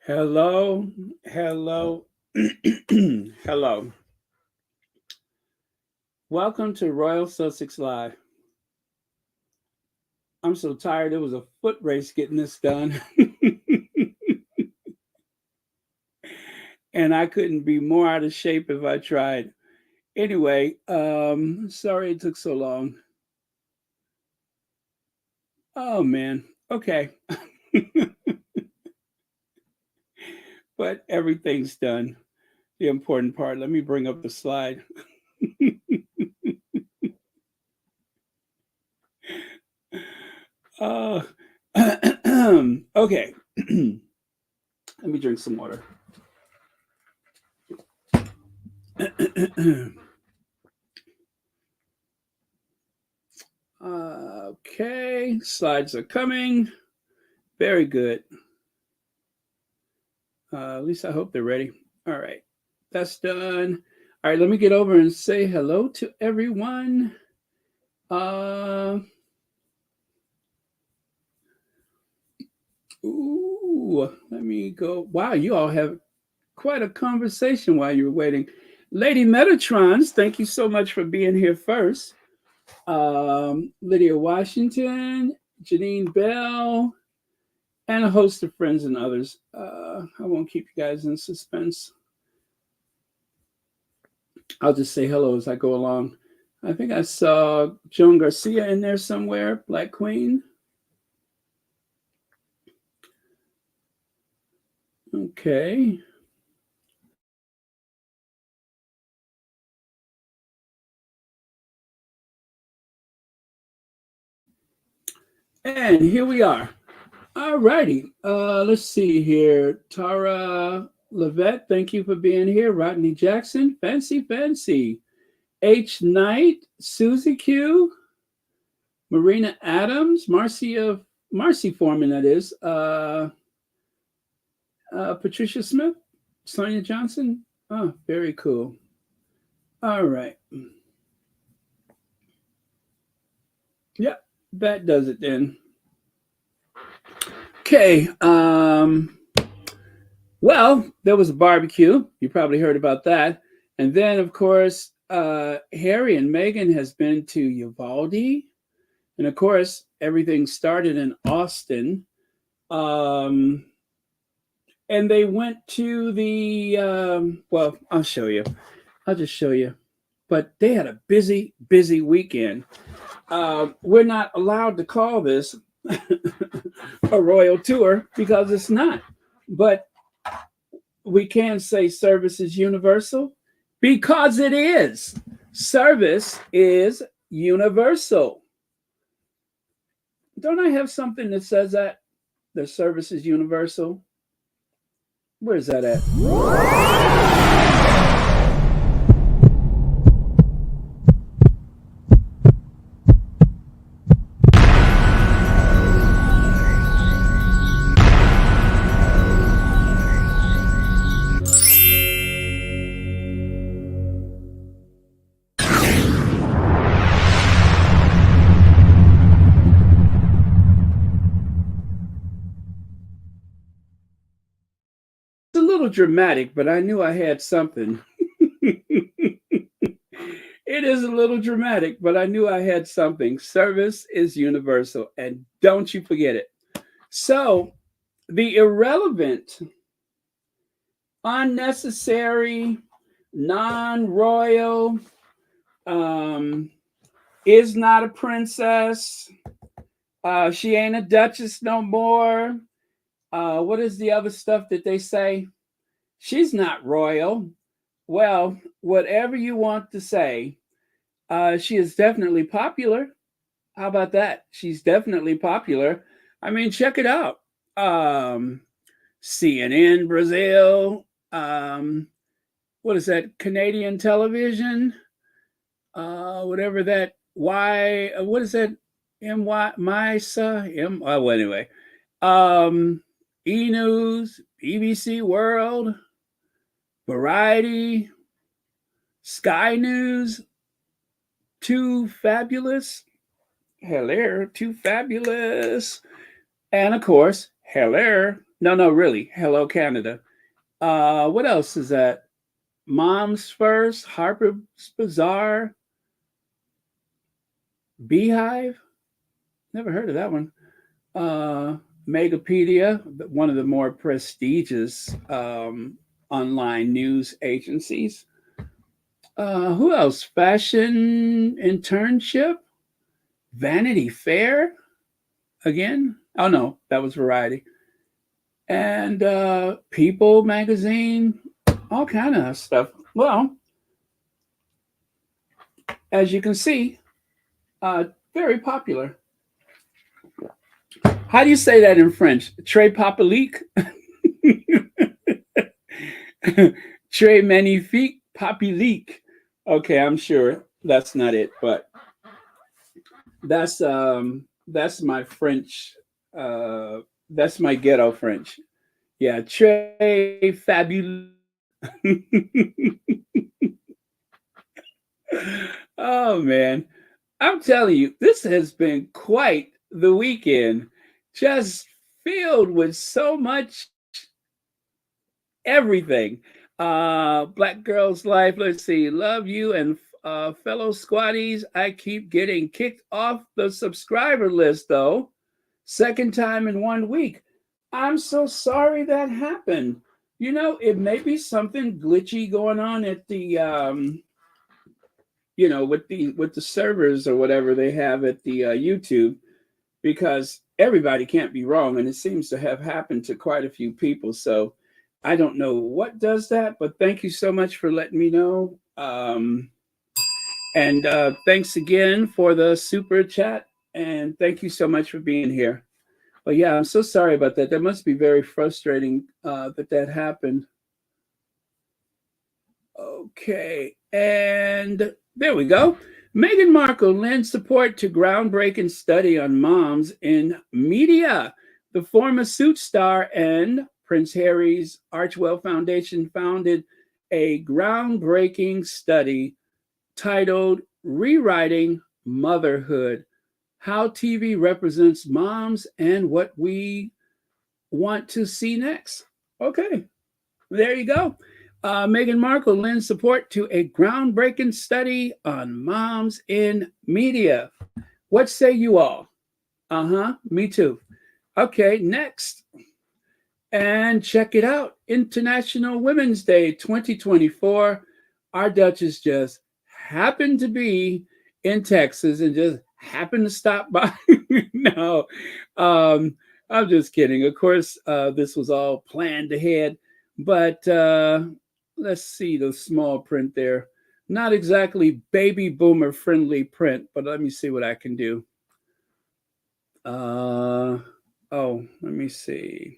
Hello, hello, hello. Welcome to Royal Sussex Live. I'm so tired. It was a foot race getting this done, and I couldn't be more out of shape if I tried. Anyway, sorry it took so long. Oh man. Okay, but everything's done. The important part. Let me bring up the slide. uh, okay. Let me drink some water. Okay, slides are coming. Very good. At least I hope they're ready. All right, that's done. All right, let me get over and say hello to everyone. Uh, let me go. Wow, you all have quite a conversation while you were waiting. Lady Metatrons, thank you so much for being here first. Lydia Washington, Janine Bell, and a host of friends and others. I won't keep you guys in suspense. I'll just say hello as I go along. I think I saw Joan Garcia in there somewhere, Black Queen. Okay. And here we are. All righty. Let's see here. Tara Levette, thank you for being here. Rodney Jackson, fancy, fancy. H. Knight, Susie Q, Marina Adams, Marcy Foreman, that is. Patricia Smith, Sonia Johnson. Oh, very cool. All right. Yep, that does it then. Okay. Well, there was a barbecue. You probably heard about that. And then, of course, Harry and Meghan has been to Uvalde. And of course, everything started in Austin. Um, and they went to the, well, I'll show you. I'll just show you. But they had a busy, busy weekend. We're not allowed to call this a royal tour because it's not. But we can say service is universal because it is. Service is universal. Don't I have something that says that? The service is universal? Where's that at? It's a little dramatic, but I knew I had something. It is a little dramatic, but I knew I had something. Service is universal, and don't you forget it. So, the irrelevant, unnecessary, non royal, um, is not a princess. She ain't a duchess no more. What is the other stuff that they say? She's not royal. Well, whatever you want to say, she is definitely popular. How about that? She's definitely popular. I mean, check it out. Um, CNN Brazil. What is that? Canadian television. Whatever that. Why? What is that? My MISA. Well, anyway. Um, E News, BBC World, Variety, Sky News. Too fabulous. Hello, too fabulous. And of course, hello. No, no, really. Hello, Canada. What else is that? Mom's First, Harper's Bazaar, Beehive. Never heard of that one. Uh, Megapedia, one of the more prestigious online news agencies. Who else? Fashion Internship, Vanity Fair again. Oh no, that was Variety. And People magazine, all kind of stuff. Well, as you can see, uh, very popular. How do you say that in French? Très papalique, très magnifique, papilique. Okay, I'm sure that's not it, but that's my French. Uh, that's my ghetto French. Yeah, très fabuleux. Oh man, I'm telling you, this has been quite the weekend. Just filled with so much everything. Black Girl's Life, let's see, love you and fellow squatties. I keep getting kicked off the subscriber list though. Second time in 1 week. I'm so sorry that happened. You know, it may be something glitchy going on at the with the servers or whatever they have at the YouTube, because everybody can't be wrong, and it seems to have happened to quite a few people. So I don't know what does that, but thank you so much for letting me know. And thanks again for the super chat, and thank you so much for being here. But yeah, I'm so sorry about that. That must be very frustrating that happened. Okay, and there we go. Meghan Markle lends support to groundbreaking study on moms in media. The former Suits star and Prince Harry's Archewell Foundation founded a groundbreaking study titled Rewriting Motherhood: How TV Represents Moms and What We Want to See Next. Okay, there you go. Meghan Markle lends support to a groundbreaking study on moms in media. What say you all? Uh huh, me too. Okay, next. And check it out, International Women's Day 2024. Our Duchess just happened to be in Texas and just happened to stop by. No, um, I'm just kidding. Of course, this was all planned ahead, but let's see the small print there. Not exactly baby boomer friendly print, but let me see what I can do. Let me see.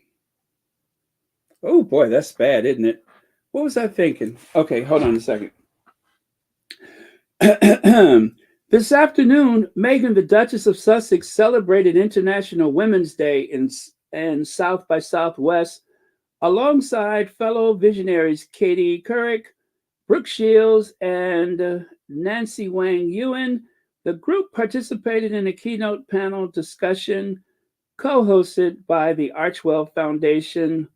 Oh boy, that's bad, isn't it? What was I thinking? Okay, hold on a second. This afternoon, Meghan, the Duchess of Sussex, celebrated International Women's Day in South by Southwest alongside fellow visionaries Katie Couric, Brooke Shields, and Nancy Wang Ewan. The group participated in a keynote panel discussion co-hosted by the Archewell Foundation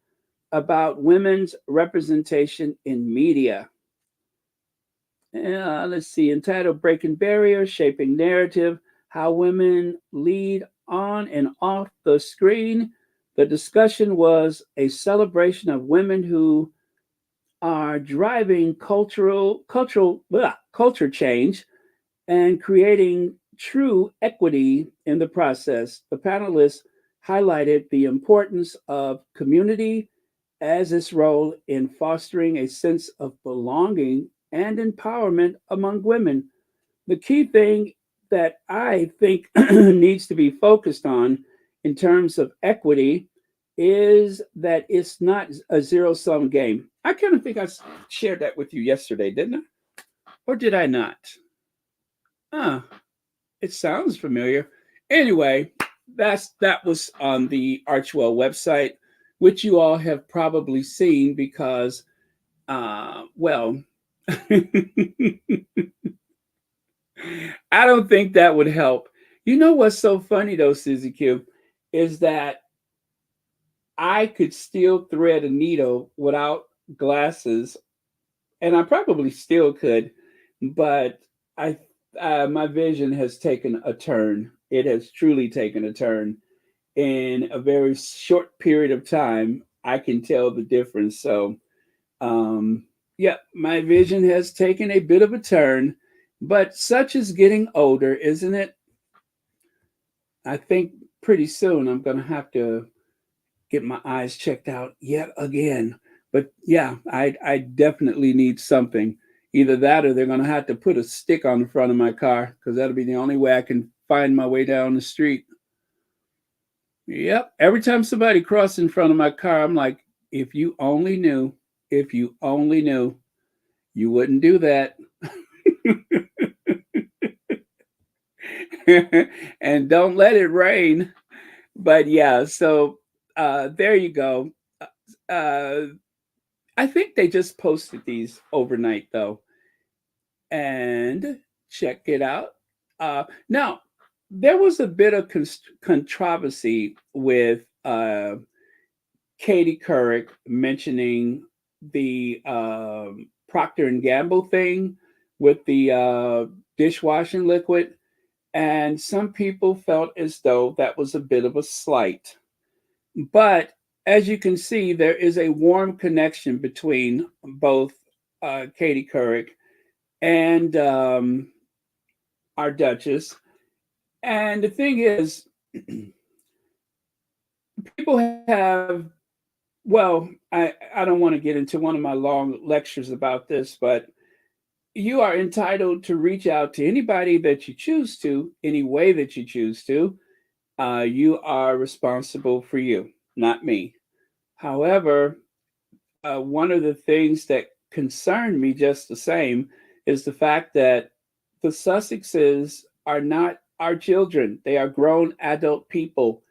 about women's representation in media. Let's see, entitled Breaking Barriers, Shaping Narrative: How Women Lead on and Off the Screen. The discussion was a celebration of women who are driving culture change and creating true equity in the process. The panelists highlighted the importance of community as its role in fostering a sense of belonging and empowerment among women. The key thing that I think needs to be focused on in terms of equity is that it's not a zero sum game. I kind of think I shared that with you yesterday, didn't I? Or did I not? Ah, it sounds familiar. Anyway, that was on the Archewell website, which you all have probably seen because, well, I don't think that would help You know what's so funny though, Susie Q, is that I could still thread a needle without glasses, and I probably still could, but I my vision has taken a turn. It has truly taken a turn in a very short period of time. I can tell the difference. So, um, yeah, my vision has taken a bit of a turn, but such is getting older, isn't it? I think pretty soon I'm going to have to get my eyes checked out yet again. But yeah, I definitely need something. Either that or they're going to have to put a stick on the front of my car because that'll be the only way I can find my way down the street. Yep. Every time somebody crosses in front of my car, I'm like, if you only knew, if you only knew, you wouldn't do that. And don't let it rain. But yeah, so there you go. Uh, I think they just posted these overnight though, and check it out. Now, there was a bit of controversy with Katie Couric mentioning the Procter and Gamble thing with the dishwashing liquid, and some people felt as though that was a bit of a slight. But as you can see, there is a warm connection between both Katie Couric and our Duchess. And the thing is, people have, well, I don't want to get into one of my long lectures about this, but you are entitled to reach out to anybody that you choose to, any way that you choose to. You are responsible for you, not me. However, one of the things that concern me just the same is the fact that the Sussexes are not our children. They are grown adult people.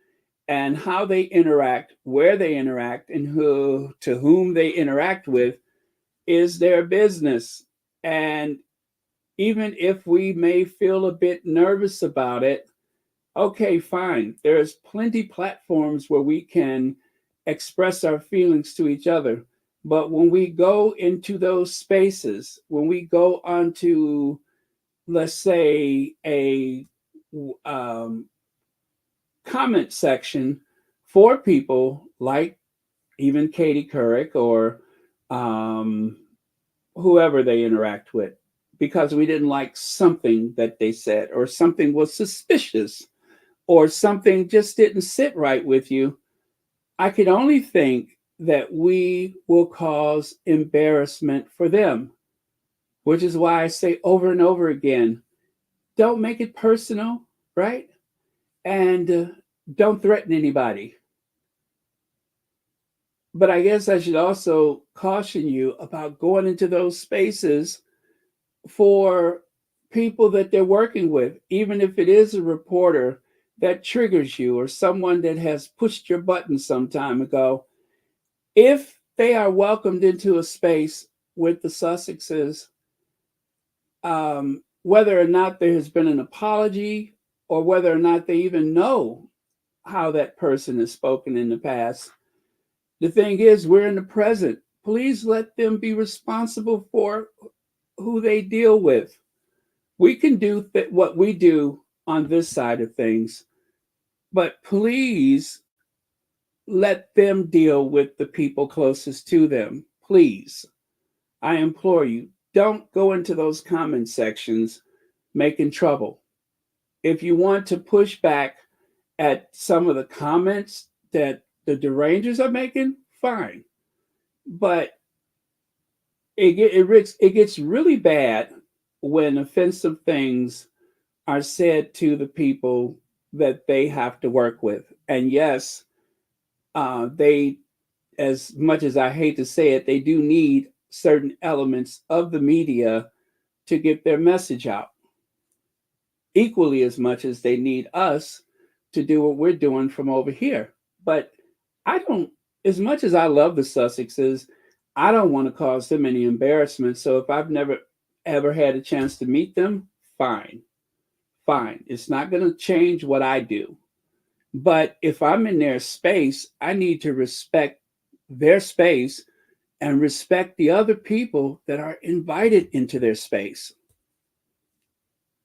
And how they interact, where they interact, and who to whom they interact with is their business. And even if we may feel a bit nervous about it, okay, fine. There's plenty platforms where we can express our feelings to each other. But when we go into those spaces, when we go onto, let's say, a um, comment section for people like even Katie Couric or um, whoever they interact with, because we didn't like something that they said, or something was suspicious, or something just didn't sit right with you, I could only think that we will cause embarrassment for them, which is why I say over and over again, don't make it personal, right? And don't threaten anybody. But I guess I should also caution you about going into those spaces for people that they're working with, even if it is a reporter that triggers you or someone that has pushed your button some time ago. If they are welcomed into a space with the Sussexes, whether or not there has been an apology or whether or not they even know how that person has spoken in the past, the thing is, we're in the present. Please let them be responsible for who they deal with. We can do what we do on this side of things, but please let them deal with the people closest to them. Please, I implore you, don't go into those comment sections making trouble. If you want to push back at some of the comments that the derangers are making, fine. But it gets really bad when offensive things are said to the people that they have to work with. And yes, they, as much as I hate to say it, they do need certain elements of the media to get their message out equally as much as they need us to do what we're doing from over here. But I don't, as much as I love the Sussexes, I don't want to cause them any embarrassment. So if I've never ever had a chance to meet them, fine, fine. It's not going to change what I do. But if I'm in their space, I need to respect their space and respect the other people that are invited into their space.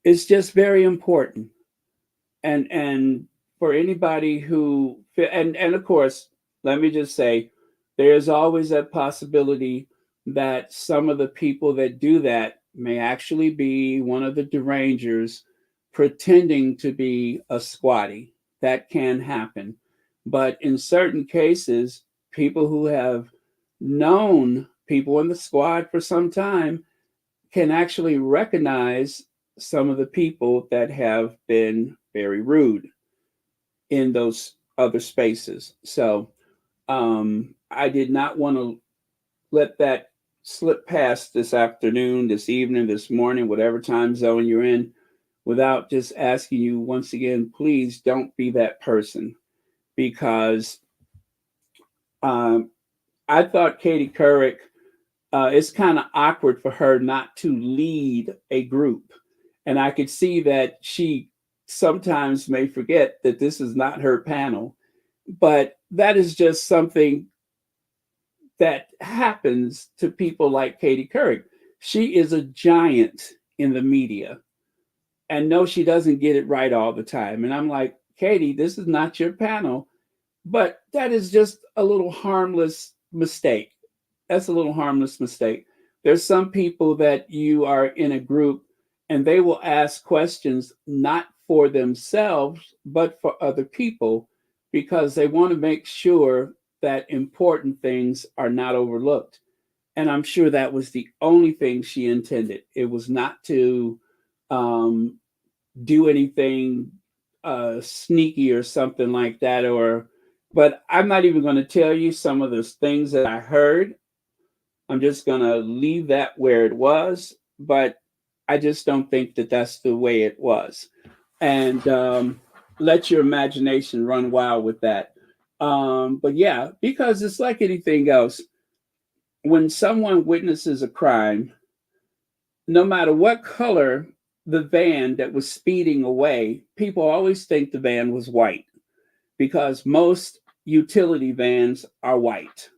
It's just very important. And for anybody who and of course, let me just say, there's always that possibility that some of the people that do that may actually be one of the derangers pretending to be a squatty. That can happen. But in certain cases, people who have known people in the squad for some time can actually recognize some of the people that have been very rude in those other spaces. So I did not want to let that slip past this afternoon, this evening, this morning, whatever time zone you're in, without just asking you once again, please don't be that person. Because um, I thought Katie Couric, it's kind of awkward for her not to lead a group. And I could see that she sometimes may forget that this is not her panel. But that is just something that happens to people like Katie Couric. She is a giant in the media. And no, she doesn't get it right all the time. And I'm like, Katie, this is not your panel. But that is just a little harmless mistake. That's a little harmless mistake. There's some people that you are in a group and they will ask questions not for themselves, but for other people because they want to make sure that important things are not overlooked. And I'm sure that was the only thing she intended. It was not to um, do anything sneaky or something like that. But I'm not even going to tell you some of those things that I heard. I'm just going to leave that where it was, but I just don't think that that's the way it was. And let your imagination run wild with that. But yeah, because it's like anything else. When someone witnesses a crime, no matter what color the van that was speeding away, people always think the van was white because most utility vans are white.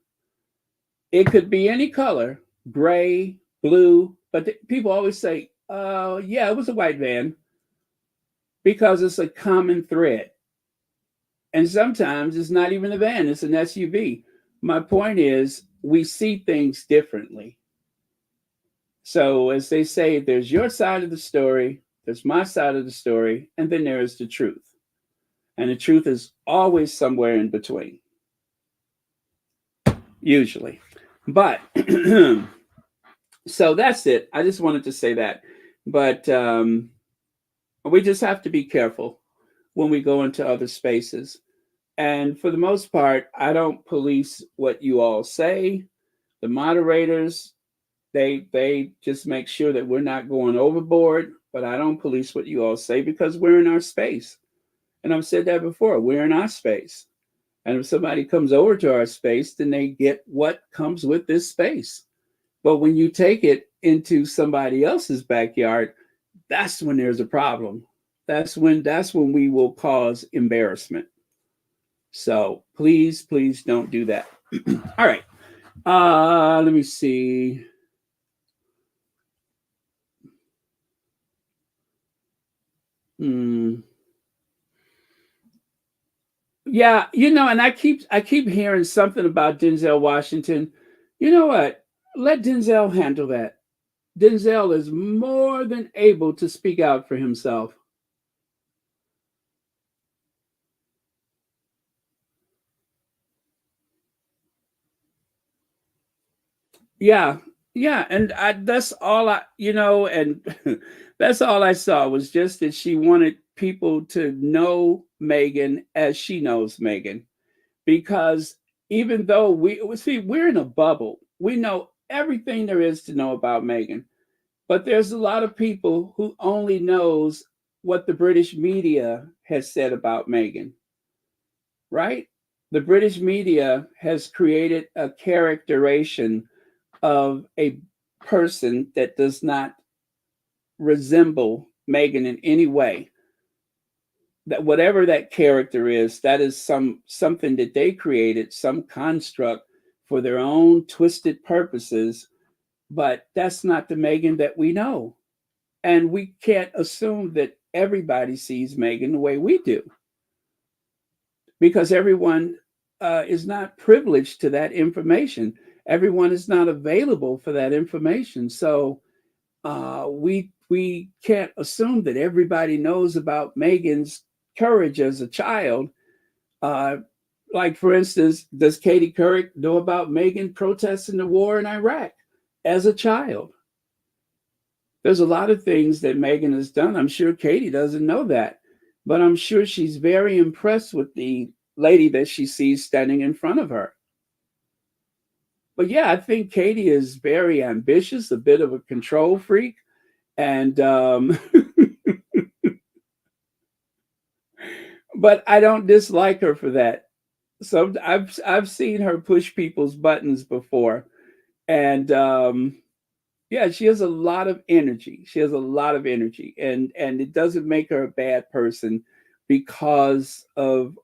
It could be any color, gray, blue, but people always say, yeah, it was a white van because it's a common thread. And sometimes it's not even a van, it's an SUV. My point is, we see things differently. So, as they say, there's your side of the story, there's my side of the story, and then there is the truth. And the truth is always somewhere in between, usually. But so that's it. I just wanted to say that. But we just have to be careful when we go into other spaces. And for the most part, I don't police what you all say. The moderators, they just make sure that we're not going overboard. But I don't police what you all say because we're in our space. And I've said that before. We're in our space. And if somebody comes over to our space, then they get what comes with this space. But when you take it into somebody else's backyard, that's when there's a problem. That's when we will cause embarrassment. So please don't do that. All right. Let me see. Hmm. Yeah, and I keep hearing something about Denzel Washington. You know what? Let Denzel handle that. Denzel is more than able to speak out for himself. Yeah, yeah, and that's all and that's all I saw was just that she wanted people to know Meghan as she knows Meghan, because even though we're in a bubble, we know everything there is to know about Meghan, but there's a lot of people who only knows what the British media has said about Meghan, right? The British media has created a characterization of a person that does not resemble Meghan in any way. That whatever that character is, that is something that they created, some construct for their own twisted purposes. But that's not the Meghan that we know, and we can't assume that everybody sees Meghan the way we do, because everyone is not privileged to that information. Everyone is not available for that information. So we can't assume that everybody knows about Meghan's courage as a child. Uh, like for instance, does Katie Couric know about Meghan protesting the war in Iraq as a child? There's a lot of things that Meghan has done. I'm sure Katie doesn't know that, but I'm sure she's very impressed with the lady that she sees standing in front of her. But yeah, I think Katie is very ambitious, a bit of a control freak, and but I don't dislike her for that. So I've seen her push people's buttons before, and yeah, she has a lot of energy. She has a lot of energy, and it doesn't make her a bad person because of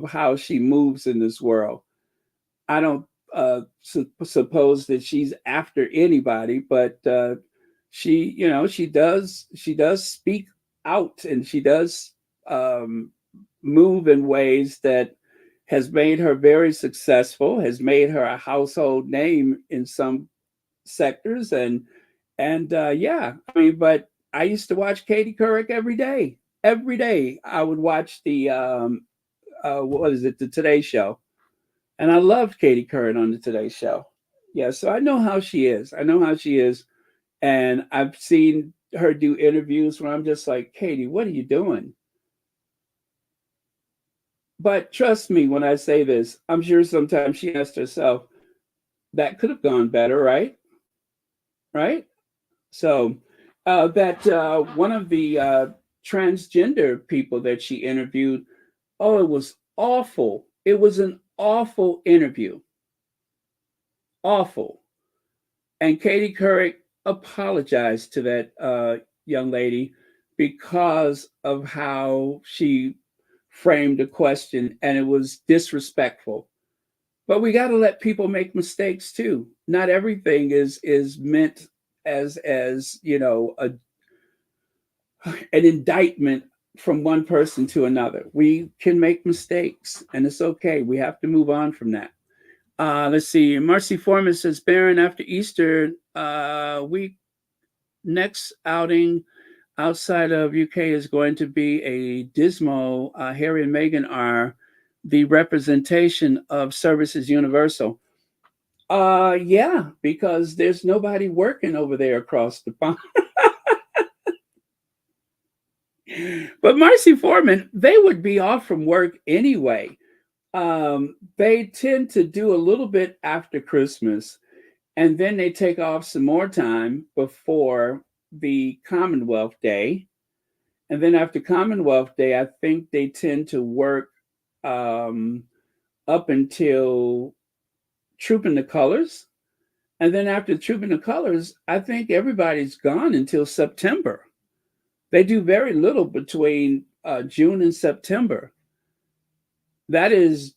how she moves in this world. I don't suppose that she's after anybody, but she does speak out, and she does um, move in ways that has made her very successful, has made her a household name in some sectors, and yeah, I mean, but I used to watch Katie Couric every day. Every day I would watch the what is it, the Today Show, and I loved Katie Couric on the Today Show. Yeah, so I know how she is. I know how she is, and I've seen her do interviews where I'm just like, Katie, what are you doing? But trust me when I say this, I'm sure sometimes she asked herself, that could have gone better, right? Right? So that one of the transgender people that she interviewed, oh, it was awful. It was an awful interview. Awful. And Katie Couric apologized to that young lady because of how she framed the question, and it was disrespectful. But we got to let people make mistakes too. Not everything is meant as an indictment from one person to another. We can make mistakes, and it's okay. We have to move on from that. Let's see. Marcy Foreman says, Baron, after Easter week, next outing outside of UK is going to be a dismal. Harry and Meghan are the representation of Services Universal. Yeah, because there's nobody working over there across the pond. But Marcy Foreman, they would be off from work anyway. They tend to do a little bit after Christmas, and then they take off some more time before the Commonwealth Day. And then after Commonwealth Day, I think they tend to work um, up until Trooping the Colors. And then after Trooping the Colors, I think everybody's gone until September. They do very little between June and September. That is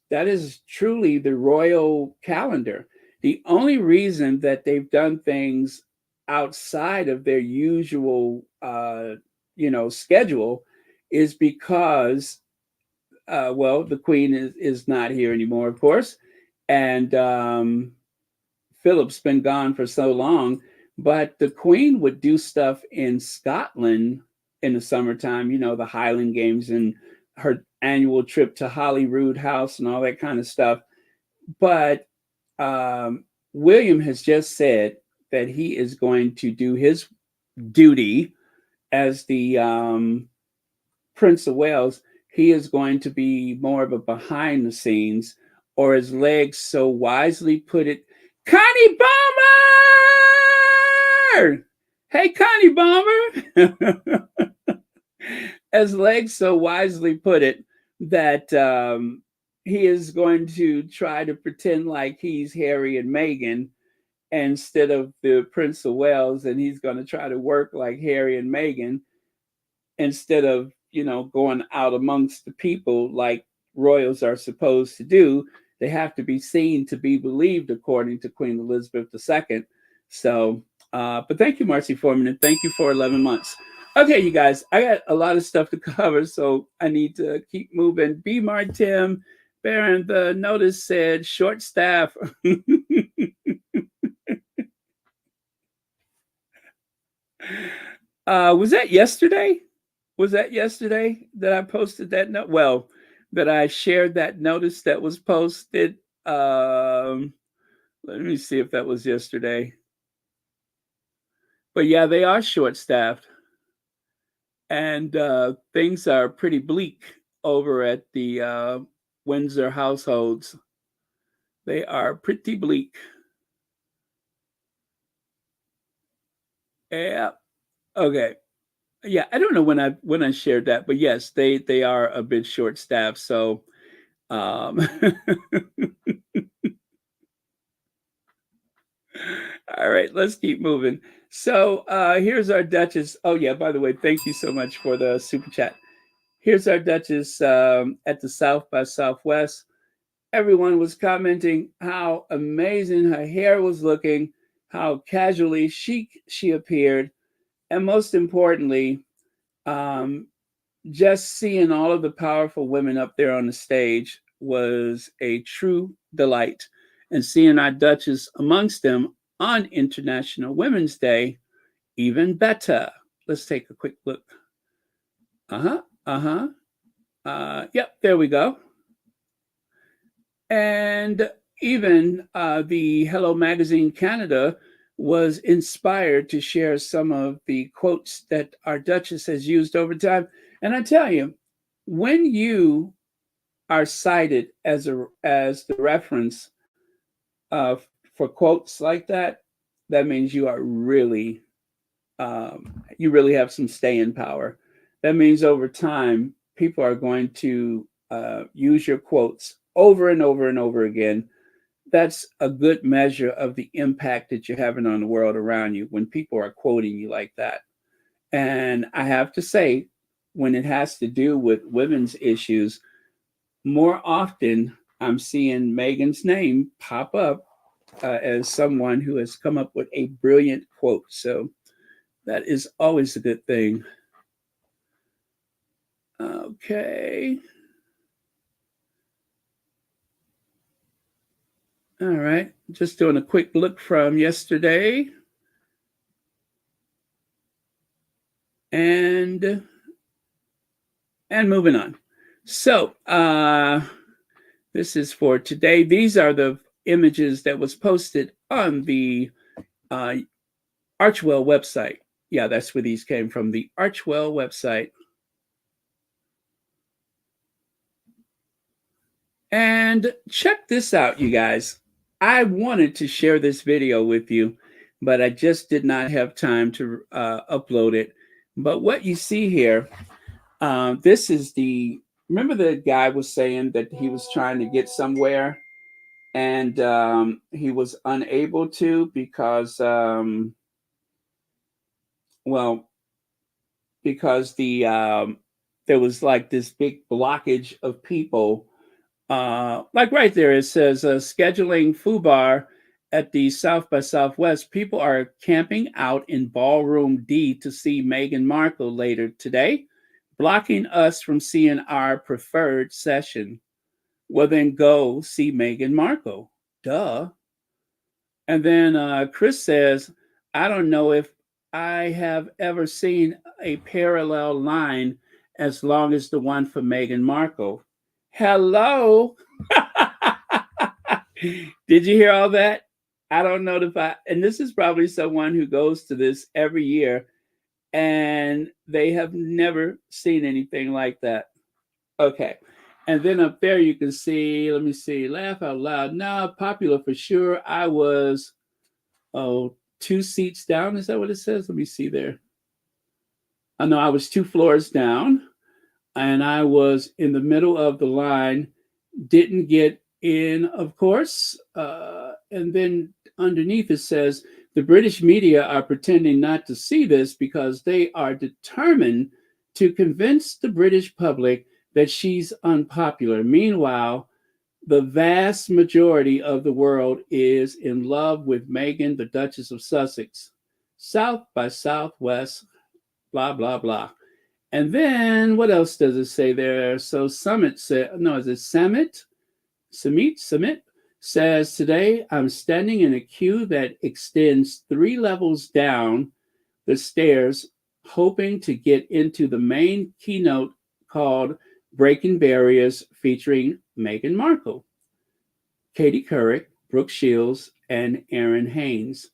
truly the royal calendar. The only reason that they've done things outside of their usual schedule is because well, the queen is not here anymore, of course, and Philip's been gone for so long. But the queen would do stuff in Scotland in the summertime, the Highland Games and her annual trip to Holyrood House and all that kind of stuff. But William has just said that he is going to do his duty as the Prince of Wales. He is going to be more of a behind the scenes, or as Legs so wisely put it, Connie Bomber! Hey, Connie Bomber! As Legs so wisely put it, that he is going to try to pretend like he's Harry and Meghan instead of the Prince of Wales, and he's going to try to work like Harry and Meghan. instead of, going out amongst the people like royals are supposed to do. They have to be seen to be believed, according to Queen Elizabeth II. So, but thank you, Marcy Foreman, and thank you for 11 months. Okay, you guys, I got a lot of stuff to cover, so I need to keep moving. B. Martim, Baron, the notice said short staff. Was that yesterday? Was that yesterday that I posted that note? Well, that I shared that notice that was posted. Let me see if that was yesterday. But yeah, they are short staffed, and things are pretty bleak over at the Windsor households. They are pretty bleak. Yeah. Okay. Yeah, I don't know when I shared that, but yes, they are a bit short staffed. So, um, all right, let's keep moving. So here's our Duchess. Oh yeah, by the way, thank you so much for the super chat. Here's our Duchess at the South by Southwest. Everyone was commenting how amazing her hair was looking, how casually chic she appeared, and most importantly, um, just seeing all of the powerful women up there on the stage was a true delight. And seeing our Duchess amongst them on International Women's Day, even better. Let's take a quick look. Uh-huh, uh-huh. Yep, there we go. And even the Hello Magazine Canada was inspired to share some of the quotes that our Duchess has used over time. And I tell you, when you are cited as the reference uh, for quotes like that, that means you really have some staying power. That means over time, people are going to use your quotes over and over and over again. That's a good measure of the impact that you're having on the world around you when people are quoting you like that. And I have to say, when it has to do with women's issues, more often I'm seeing Meghan's name pop up as someone who has come up with a brilliant quote. So that is always a good thing. Okay. All right. Just doing a quick look from yesterday. And moving on. So this is for today. These are the images that was posted on the Archewell website. Yeah, that's where these came from, the Archewell website. And check this out, you guys. I wanted to share this video with you, but I just did not have time to upload it. But what you see here, this is remember the guy was saying that he was trying to get somewhere and he was unable to because, because there was like this big blockage of people. Like right there, it says scheduling FUBAR at the South by Southwest. People are camping out in Ballroom D to see Meghan Markle later today, blocking us from seeing our preferred session. Well, then go see Meghan Markle. Duh. And then Chris says, I don't know if I have ever seen a parallel line as long as the one for Meghan Markle. Hello. Did you hear all that? I don't know if and this is probably someone who goes to this every year and they have never seen anything like that. Okay. And then up there you can see, let me see, laugh out loud. No, popular for sure. I was, 2 seats down. Is that what it says? Let me see there. I know I was 2 floors down and I was in the middle of the line. Didn't get in, of course. And then underneath it says, the British media are pretending not to see this because they are determined to convince the British public that she's unpopular. Meanwhile, the vast majority of the world is in love with Meghan, the Duchess of Sussex. South by Southwest, blah, blah, blah. And then what else does it say there? So Summit said, no, is it Summit? Summit says, today I'm standing in a queue that extends 3 levels down the stairs, hoping to get into the main keynote called Breaking Barriers, featuring Meghan Markle, Katie Couric, Brooke Shields, and Aaron Haynes.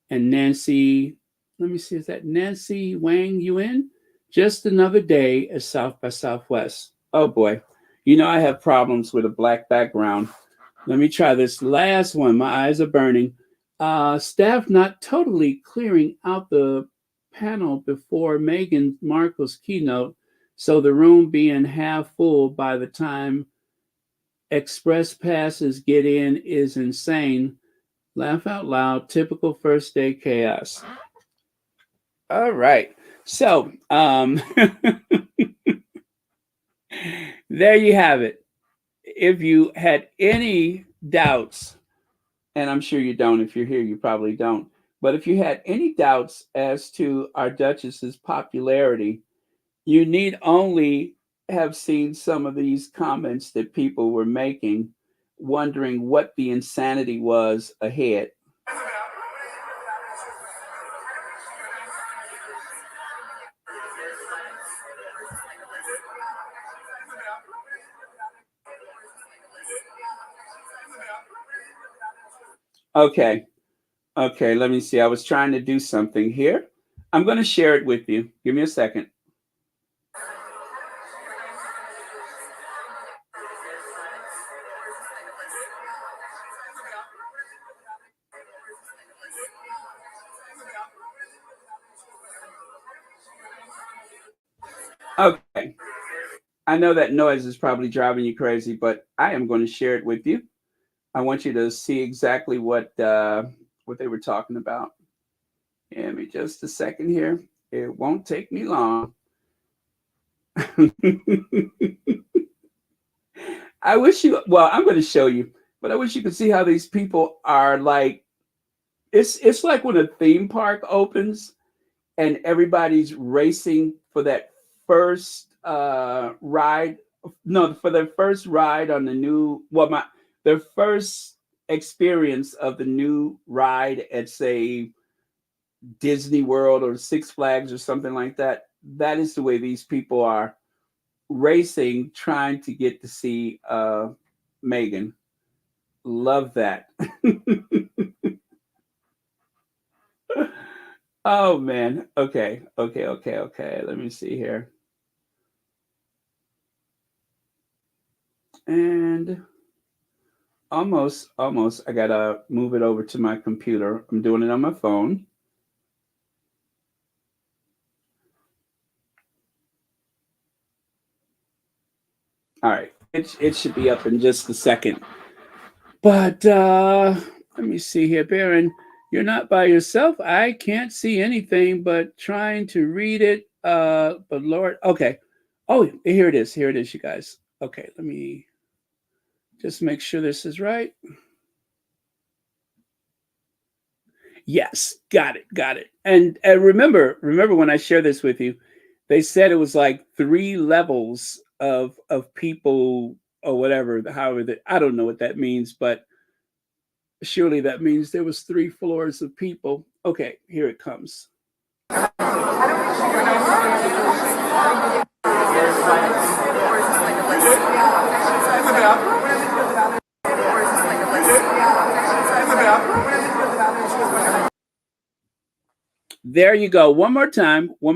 And Nancy, let me see, is that Nancy Wang Yuen? Just another day at South by Southwest. Oh boy. You know, I have problems with a black background. Let me try this last one. My eyes are burning. Staff not totally clearing out the panel before Meghan Markle's keynote, so the room being half full by the time express passes get in is insane. Laugh out loud. Typical first day chaos. All right. So, there you have it. If you had any doubts, and I'm sure you don't, if you're here, you probably don't. But if you had any doubts as to our Duchess's popularity, you need only have seen some of these comments that people were making, wondering what the insanity was ahead. Okay. Okay, let me see. I was trying to do something here. I'm going to share it with you. Give me a second. Okay. I know that noise is probably driving you crazy, but I am going to share it with you. I want you to see exactly what they were talking about. Give me just a second here. It won't take me long. I wish you. Well, I'm going to show you, but I wish you could see how these people are like. It's like when a theme park opens and everybody's racing for that first ride. No, for their first ride on the new. Well, their first experience of the new ride at, say, Disney World or Six Flags or something like that. That is the way these people are racing, trying to get to see Meghan. Love that. Oh man. Okay. Okay. Let me see here. And almost. I gotta move it over to my computer. I'm doing it on my phone. All right. It should be up in just a second. But let me see here, Baron. You're not by yourself. I can't see anything but trying to read it. But Lord, okay. Oh, here it is. Here it is, you guys. Okay, let me just make sure this is right. Yes, got it. And remember when I share this with you, they said it was like 3 levels of people or whatever. However, I don't know what that means, but surely that means there was 3 floors of people. Okay, here it comes. There you go. One more time. I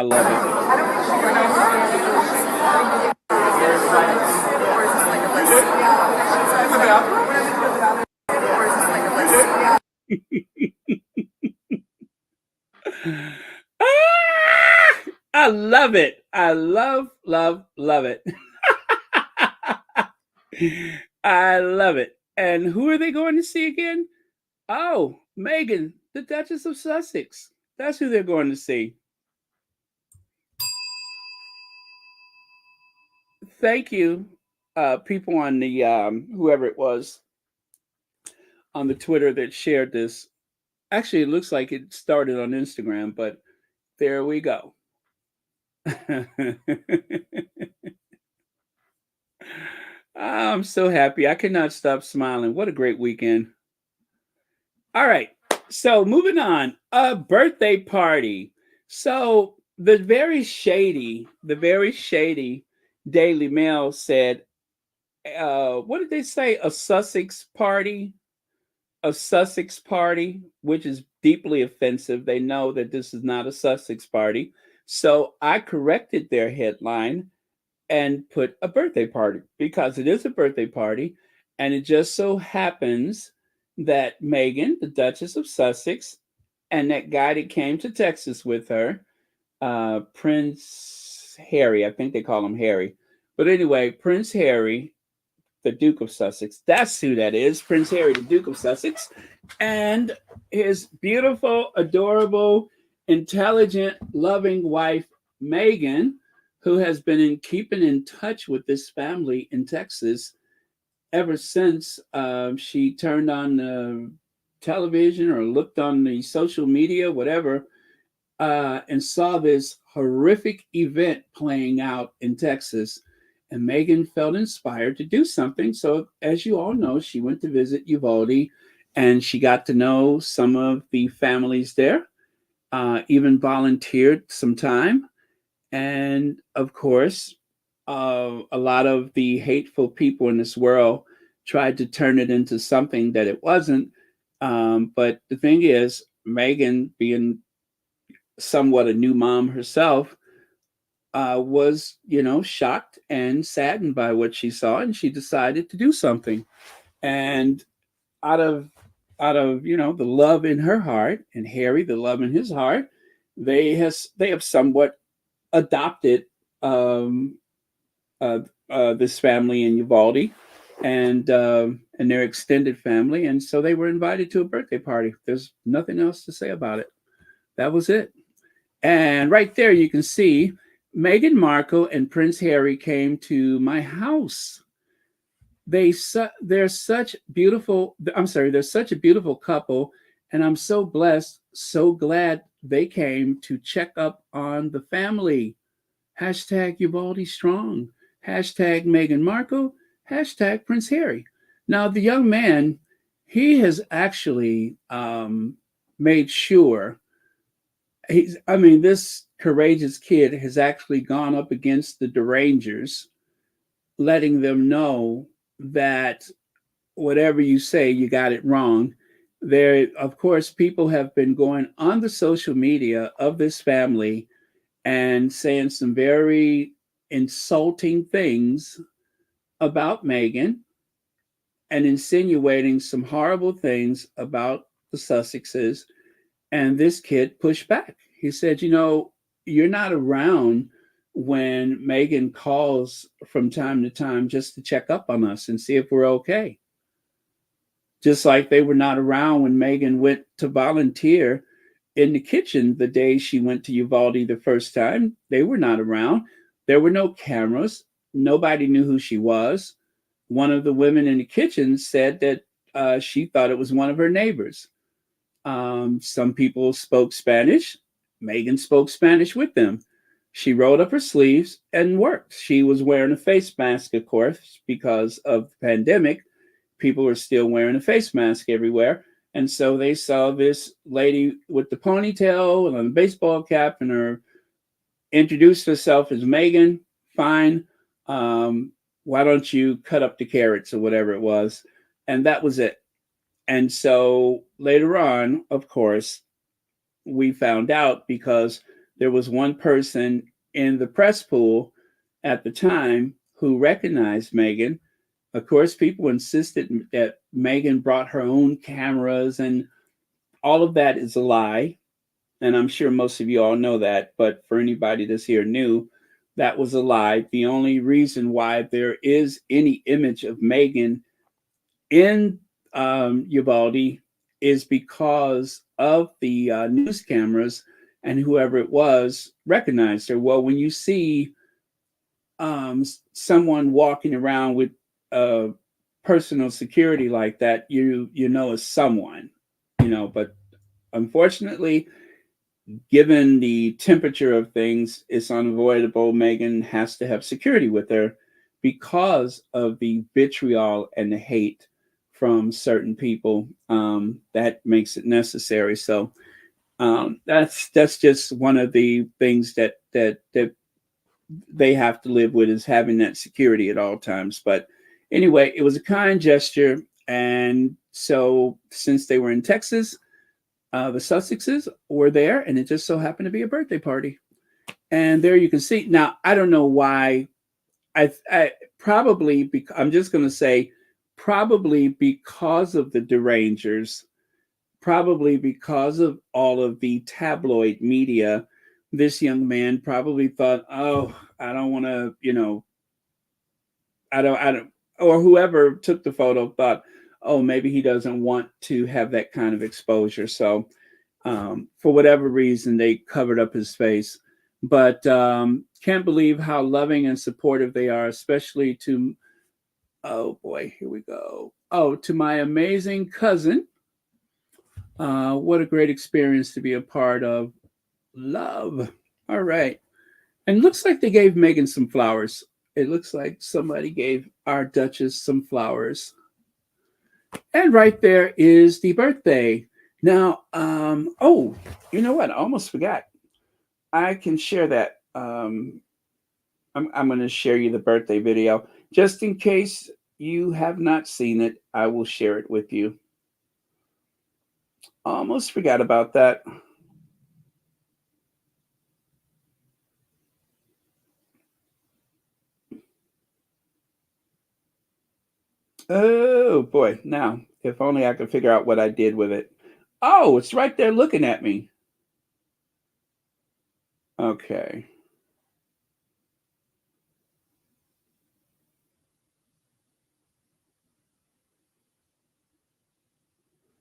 love it. I love it. I love it. I love it. And who are they going to see again? Oh, Meghan, the Duchess of Sussex. That's who they're going to see. thank you, people on the whoever it was on the Twitter that shared this. Actually, it looks like it started on Instagram, but there we go. I'm so happy. I cannot stop smiling. What a great weekend. All right. So moving on. A birthday party. So the very shady Daily Mail said, what did they say? A Sussex party, which is deeply offensive. They know that this is not a Sussex party. So I corrected their headline and put a birthday party because it is a birthday party. And it just so happens that Meghan, the Duchess of Sussex, and that guy that came to Texas with her, Prince Harry, I think they call him Harry. But anyway, Prince Harry, the Duke of Sussex, that's who that is, Prince Harry, the Duke of Sussex, and his beautiful, adorable, intelligent, loving wife, Meghan, who has been keeping in touch with this family in Texas ever since she turned on the television or looked on the social media, whatever, and saw this horrific event playing out in Texas. And Meghan felt inspired to do something. So, as you all know, she went to visit Uvalde and she got to know some of the families there, even volunteered some time. And of course, a lot of the hateful people in this world tried to turn it into something that it wasn't. But the thing is, Meghan, being somewhat a new mom herself, was, shocked and saddened by what she saw, and she decided to do something. And out of the love in her heart, and Harry, the love in his heart, they have somewhat adopted um, uh, this family in Uvalde, and their extended family, and so they were invited to a birthday party. There's nothing else to say about it. That was it. And right there, you can see Meghan Markle and Prince Harry came to my house. They're such beautiful. I'm sorry, they're such a beautiful couple, and I'm so blessed, so glad they came to check up on the family. Hashtag Uvalde Strong. Hashtag Meghan Markle. Hashtag Prince Harry. Now the young man, he has actually made sure this courageous kid has actually gone up against the derangers, letting them know that whatever you say, you got it wrong. There, of course, people have been going on the social media of this family and saying some very insulting things about Meghan and insinuating some horrible things about the Sussexes. And this kid pushed back. He said, you're not around when Meghan calls from time to time just to check up on us and see if we're okay. Just like they were not around when Meghan went to volunteer in the kitchen the day she went to Uvalde the first time. They were not around. There were no cameras. Nobody knew who she was. One of the women in the kitchen said that she thought it was one of her neighbors. Some people spoke Spanish. Meghan spoke Spanish with them. She rolled up her sleeves and worked. She was wearing a face mask, of course, because of the pandemic. People were still wearing a face mask everywhere. And so they saw this lady with the ponytail and a baseball cap and her introduced herself as Meghan. Fine. Why don't you cut up the carrots or whatever it was? And that was it. And so later on, of course, we found out because there was one person in the press pool at the time who recognized Meghan. Of course, people insisted that Meghan brought her own cameras, and all of that is a lie. And I'm sure most of you all know that. But for anybody that's here new, that was a lie. The only reason why there is any image of Meghan in Uvalde is because of the news cameras, and whoever it was recognized her. Well, when you see someone walking around with personal security like that, you know is someone, but unfortunately, given the temperature of things, it's unavoidable. Meghan has to have security with her because of the vitriol and the hate from certain people. That makes it necessary. So that's just one of the things that they have to live with, is having that security at all times. But anyway, it was a kind gesture, and so since they were in Texas, the Sussexes were there, and it just so happened to be a birthday party. And there you can see. Now, I don't know why. I probably, I'm just going to say, probably because of the derangers, probably because of all of the tabloid media, this young man probably thought, oh, I don't want to, I don't, or whoever took the photo thought, oh, maybe he doesn't want to have that kind of exposure. So, for whatever reason, they covered up his face. But can't believe how loving and supportive they are, especially to, oh boy, here we go. Oh, to my amazing cousin. What a great experience to be a part of. Love. All right. And looks like they gave Meghan some flowers. It looks like somebody gave our Duchess some flowers. And right there is the birthday. Now, oh, you know what? I almost forgot. I can share that. I'm going to share you the birthday video. Just in case you have not seen it, I will share it with you. Almost forgot about that. Oh boy. Now, if only I could figure out what I did with it. Oh, it's right there looking at me. Okay.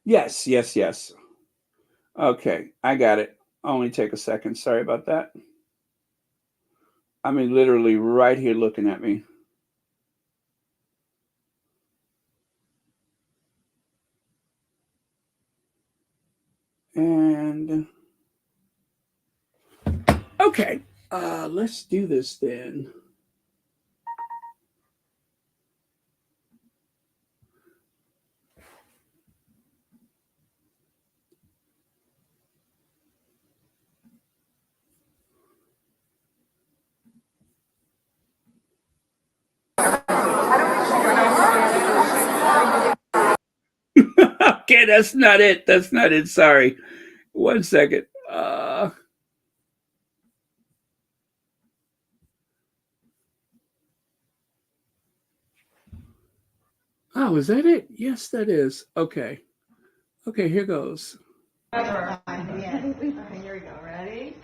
Yes, yes, yes. Okay, I got it. Only take a second. Sorry about that. I mean, literally right here looking at me. And okay, let's do this then. Okay, that's not it. That's not it. Sorry. One second. Oh, is that it? Yes, that is. Okay. Okay, here goes. Yeah. Okay, here we go. Ready?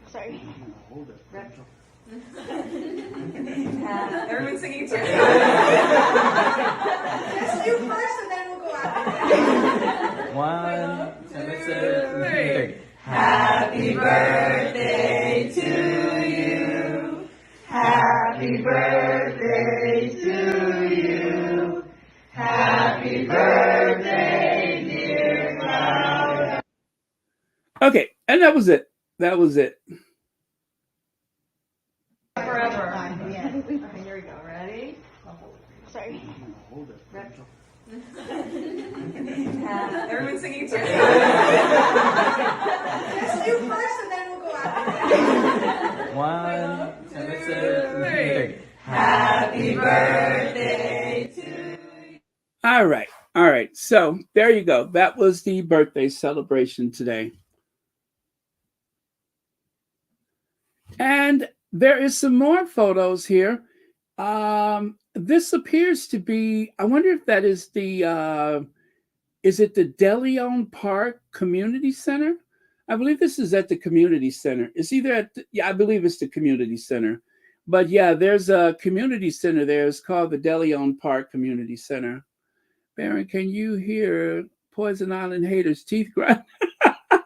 Sorry. Hold it. Everyone's singing too. Let's do first and then we'll go after. 1, 2, 3. Happy birthday to you. Happy birthday to you. Happy birthday, dear Cloud. Okay, and that was it. That was it. Forever. Yeah. Okay, here we go. Ready? Sorry. Hold it. Everyone's singing too. Let's do first and then we'll go after. 1, 2, 3. Happy birthday to you. All right. All right. So there you go. That was the birthday celebration today. And there is some more photos here. This appears to be, I wonder if that is is it the De Leon Park Community Center? I believe this is at the community center. It's either at, yeah, I believe it's the community center. But yeah, there's a community center there. It's called the De Leon Park Community Center. Baron, can you hear Poison Island haters' teeth grind?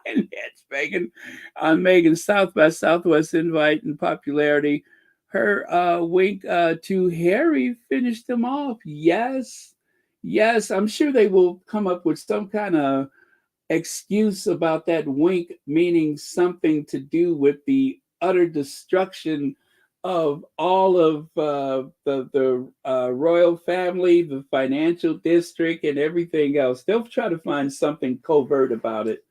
And it's Meghan on Meghan's South by Southwest invite and popularity. her wink to Harry finished them off. Yes, yes, I'm sure they will come up with some kind of excuse about that wink meaning something to do with the utter destruction of all of the royal family, the financial district, and everything else. They'll try to find something covert about it.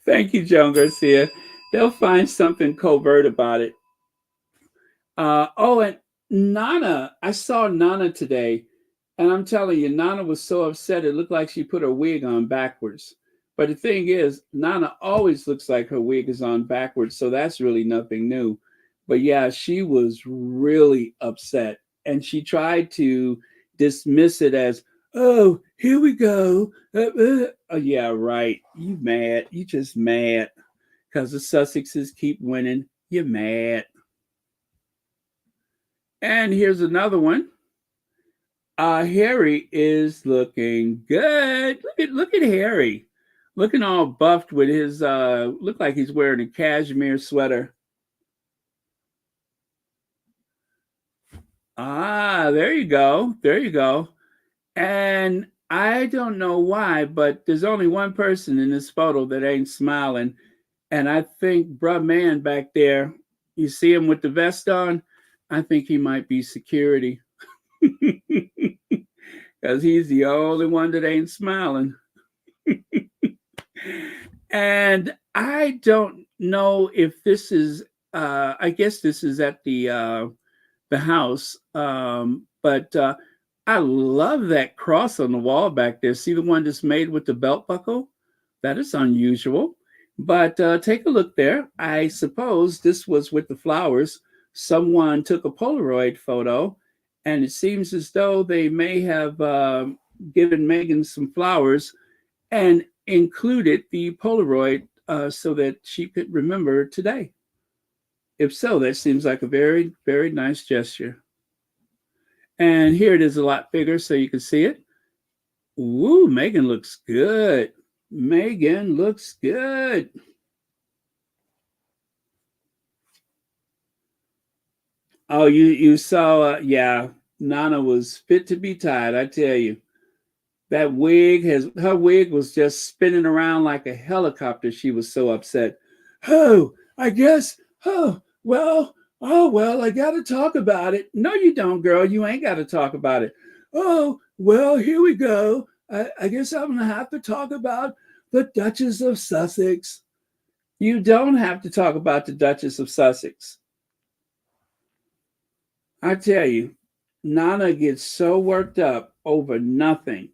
Thank you, Joan Garcia. They'll find something covert about it. Oh, and Nana, I saw Nana today, and I'm telling you, Nana was so upset. It looked like she put her wig on backwards. But the thing is, Nana always looks like her wig is on backwards, so that's really nothing new. But yeah, she was really upset, and she tried to dismiss it as, "Oh, here we go." Oh, yeah, right. You mad? You just mad because the Sussexes keep winning. You're mad. And here's another one. Harry is looking good. Look at Harry, looking all buffed with his look like he's wearing a cashmere sweater. Ah, there you go. There you go. And I don't know why, but there's only one person in this photo that ain't smiling. And I think bruh man back there, you see him with the vest on? I think he might be security. Because he's the only one that ain't smiling. And I don't know if this is, I guess this is at the house, but I love that cross on the wall back there. See the one that's made with the belt buckle? That is unusual. But take a look there. I suppose this was with the flowers. Someone took a Polaroid photo, and it seems as though they may have given Meghan some flowers and included the Polaroid so that she could remember today. If so, that seems like a very, very nice gesture. And here it is a lot bigger so you can see it. Ooh, Meghan looks good. Meghan looks good. Oh, you saw, yeah, Nana was fit to be tied, I tell you. That her wig was just spinning around like a helicopter. She was so upset. Oh, I guess, oh, well, I got to talk about it. No, you don't, girl. You ain't got to talk about it. Oh, well, here we go. I guess I'm going to have to talk about the Duchess of Sussex. You don't have to talk about the Duchess of Sussex. I tell you, Nana gets so worked up over nothing.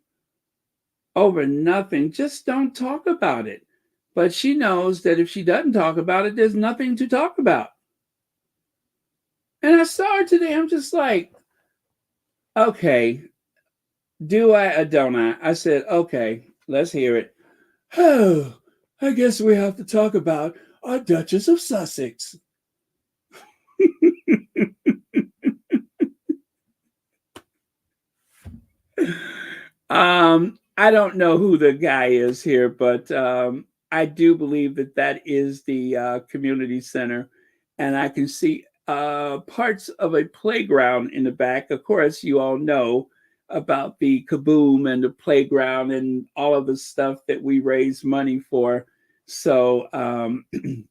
Over nothing. Just don't talk about it. But she knows that if she doesn't talk about it, there's nothing to talk about. And I saw her today. I'm just like, okay, do I or don't I? I said, okay, let's hear it. Oh, I guess we have to talk about our Duchess of Sussex. I don't know who the guy is here, but I do believe that that is the community center, and I can see parts of a playground in the back. Of course, you all know about the kaboom and the playground and all of the stuff that we raise money for. So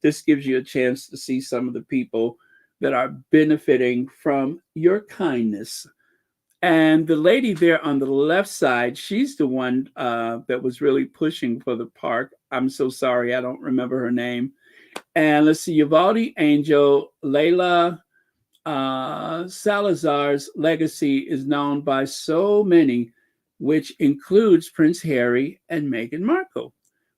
this gives you a chance to see some of the people that are benefiting from your kindness. And the lady there on the left side, she's the one that was really pushing for the park. I'm so sorry, I don't remember her name. And let's see, Uvalde Angel, Layla Salazar's legacy is known by so many, which includes Prince Harry and Meghan Markle.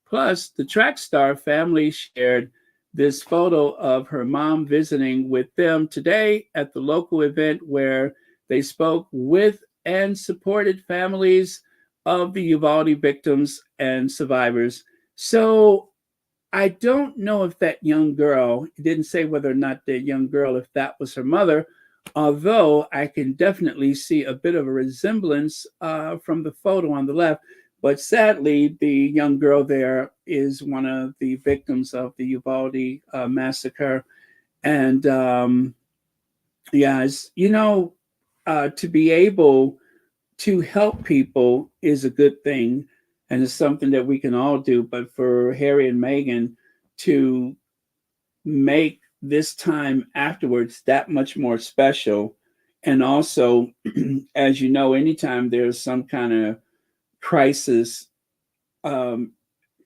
Plus, the track star family shared this photo of her mom visiting with them today at the local event where they spoke with and supported families of the Uvalde victims and survivors. So I don't know if that young girl, it didn't say whether or not that young girl, if that was her mother, although I can definitely see a bit of a resemblance from the photo on the left. But sadly, the young girl there is one of the victims of the Uvalde massacre. And yeah, to be able to help people is a good thing, and it's something that we can all do. But for Harry and Meghan to make this time afterwards that much more special, and also, as you know, anytime there's some kind of crisis, um,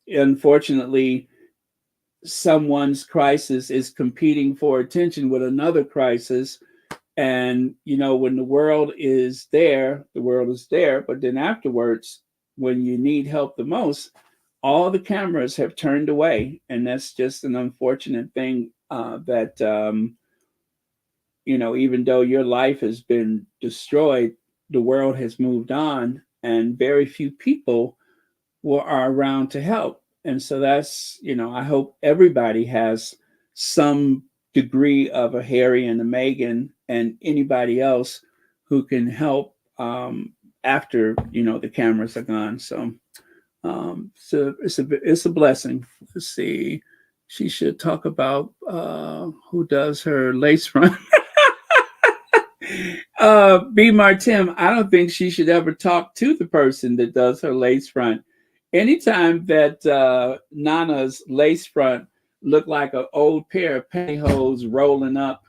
unfortunately, someone's crisis is competing for attention with another crisis. And, when the world is there, the world is there. But then afterwards, when you need help the most, all the cameras have turned away. And that's just an unfortunate thing that, even though your life has been destroyed, the world has moved on, and very few people are around to help. And so that's, I hope everybody has some degree of a Harry and a Meghan and anybody else who can help after, the cameras are gone. So it's a blessing. Let's see. She should talk about who does her lace front. B. Martin, I don't think she should ever talk to the person that does her lace front. Anytime that Nana's lace front looked like an old pair of pantyhose rolling up,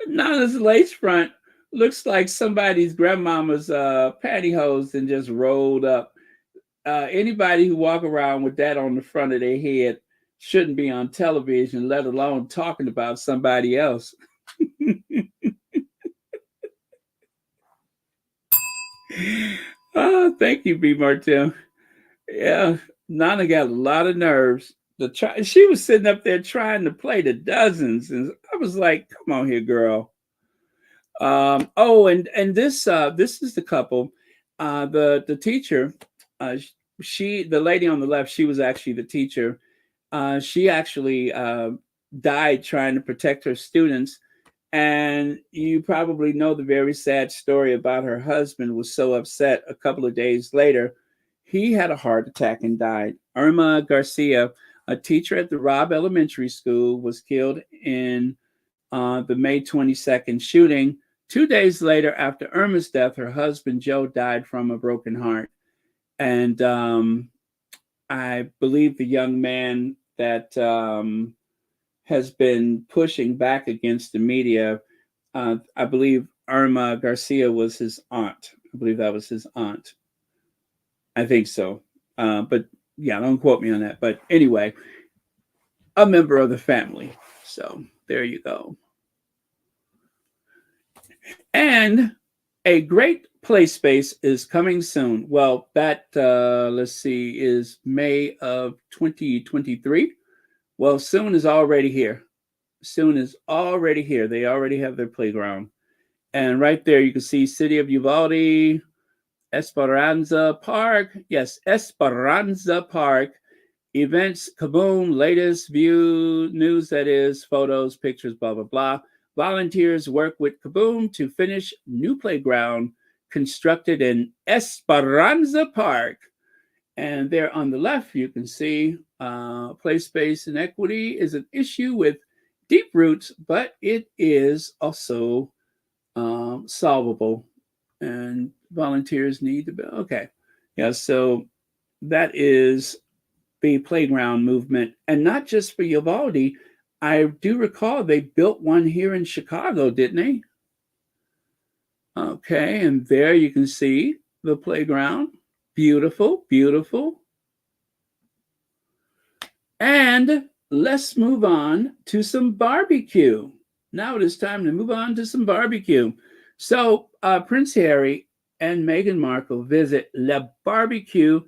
Nana's lace front looks like somebody's grandmama's pantyhose and just rolled up. Anybody who walk around with that on the front of their head shouldn't be on television, let alone talking about somebody else. Oh, thank you, B. Martin. Yeah, Nana got a lot of nerves. She was sitting up there trying to play the dozens, and I was like, "Come on here, girl." And this is the couple. The teacher, the lady on the left, she was actually the teacher. She actually died trying to protect her students. And you probably know the very sad story about her husband was so upset a couple of days later. He had a heart attack and died. Irma Garcia, a teacher at the Robb Elementary School, was killed in the May 22nd shooting. 2 days later, after Irma's death, her husband Joe died from a broken heart. And I believe the young man that has been pushing back against the media, I believe Irma Garcia was his aunt. I believe that was his aunt. I think so. But yeah, don't quote me on that. But anyway, a member of the family. So there you go. And a great play space is coming soon. Well, that, let's see, is May of 2023. Well, soon is already here. Soon is already here. They already have their playground. And right there, you can see City of Uvalde, Esperanza Park. Yes, Esperanza Park. Events, kaboom, latest view, news, that is, photos, pictures, blah, blah, blah. Volunteers work with Kaboom to finish new playground constructed in Esperanza Park. And there on the left, you can see play space inequity is an issue with deep roots, but it is also solvable. And volunteers need to be, okay. Yeah, so that is the playground movement. And not just for Uvalde. I do recall they built one here in Chicago, didn't they? Okay, and there you can see the playground. Beautiful, beautiful. And let's move on to some barbecue. Now it is time to move on to some barbecue. So Prince Harry and Meghan Markle visit Le Barbecue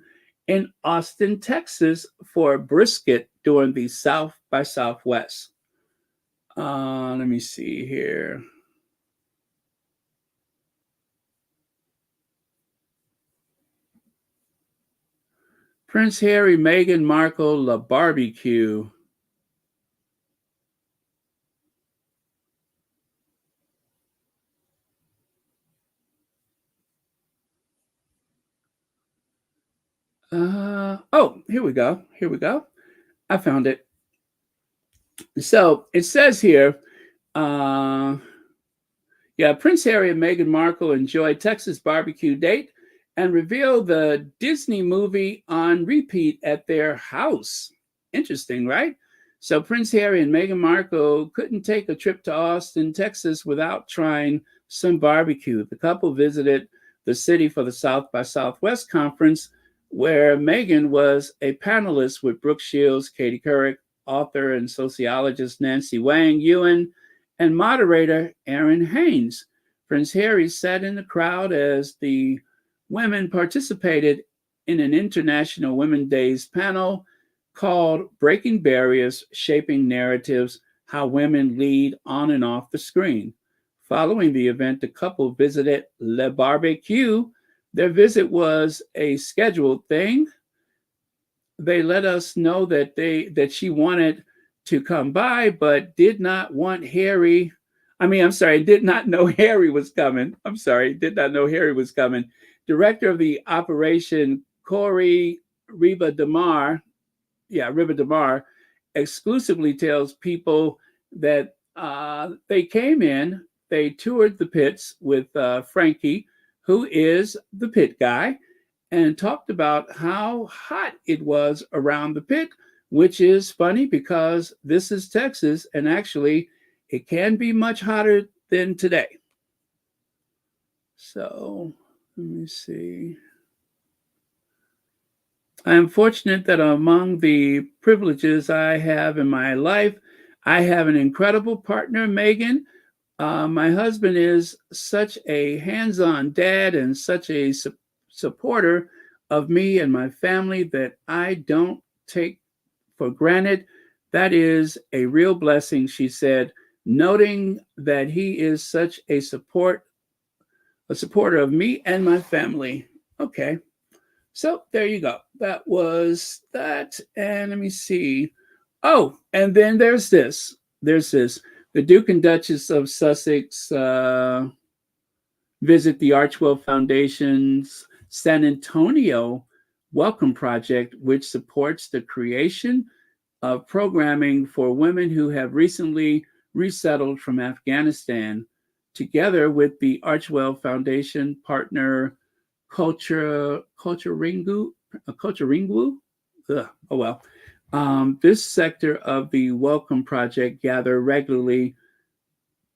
in Austin, Texas for brisket during the South by Southwest. Let me see here. Prince Harry, Meghan Markle, Le Barbecue. Oh, here we go. Here we go. I found it. So it says here, uh, yeah, Prince Harry and Meghan Markle enjoy Texas barbecue date and reveal the Disney movie on repeat at their house. Interesting, right? So Prince Harry and Meghan Markle couldn't take a trip to Austin, Texas without trying some barbecue. The couple visited the city for the South by Southwest conference, where Meghan was a panelist with Brooke Shields, Katie Couric, author and sociologist Nancy Wang Ewan, and moderator Aaron Haynes. Prince Harry sat in the crowd as the women participated in an International Women's Days panel called Breaking Barriers, Shaping Narratives, How Women Lead on and Off the Screen. Following the event, the couple visited Le Barbecue. Their visit was a scheduled thing. They let us know that she wanted to come by, but did not want Harry. I'm sorry, did not know Harry was coming. I'm sorry, did not know Harry was coming. Director of the operation, Corey Riva Demar, Riva Demar, exclusively tells people that they came in, they toured the pits with Frankie, who is the pit guy, and talked about how hot it was around the pit, which is funny because this is Texas, and actually it can be much hotter than today. So let me see. I am fortunate that among the privileges I have in my life, I have an incredible partner, Meghan. My husband is such a hands-on dad and such a supporter of me and my family that I don't take for granted. That is a real blessing, she said, noting that he is such a supporter of me and my family. Okay. So there you go. That was that. And let me see. Oh, and then there's this. There's this. The Duke and Duchess of Sussex visit the Archewell Foundation's San Antonio Welcome Project, which supports the creation of programming for women who have recently resettled from Afghanistan, together with the Archewell Foundation partner Culture Ringu. Oh well. This sector of the Welcome Project gather regularly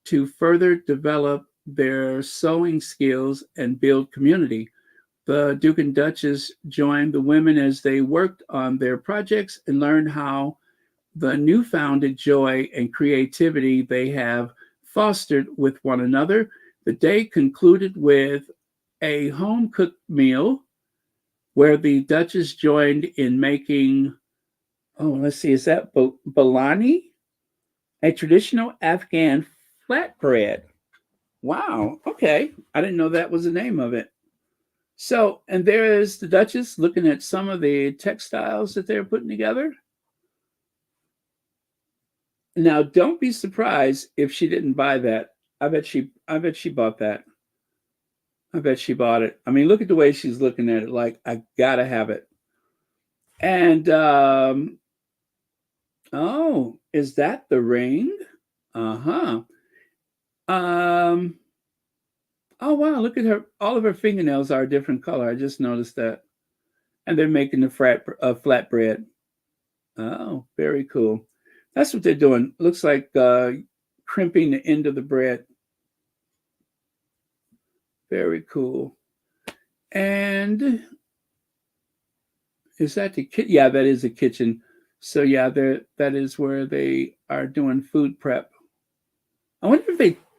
to further develop their sewing skills and build community. The Duke and Duchess joined the women as they worked on their projects and learned how the newfound joy and creativity they have fostered with one another. The day concluded with a home cooked meal where the Duchess joined in making, let's see, is that balani? A traditional Afghan flatbread. Wow, okay. I didn't know that was the name of it. So, and there is the Duchess looking at some of the textiles that they're putting together. Now, don't be surprised if she didn't buy that. I bet she bought that. I bet she bought it. I mean, look at the way she's looking at it. Like, I gotta have it. And is that the ring? Uh-huh. Oh wow, look at her. All of her fingernails are a different color. I just noticed that. And they're making the flatbread. Oh, very cool. That's what they're doing. Looks like crimping the end of the bread. Very cool. And is that the kitchen? Yeah, that is the kitchen. So yeah, that is where they are doing food prep. I wonder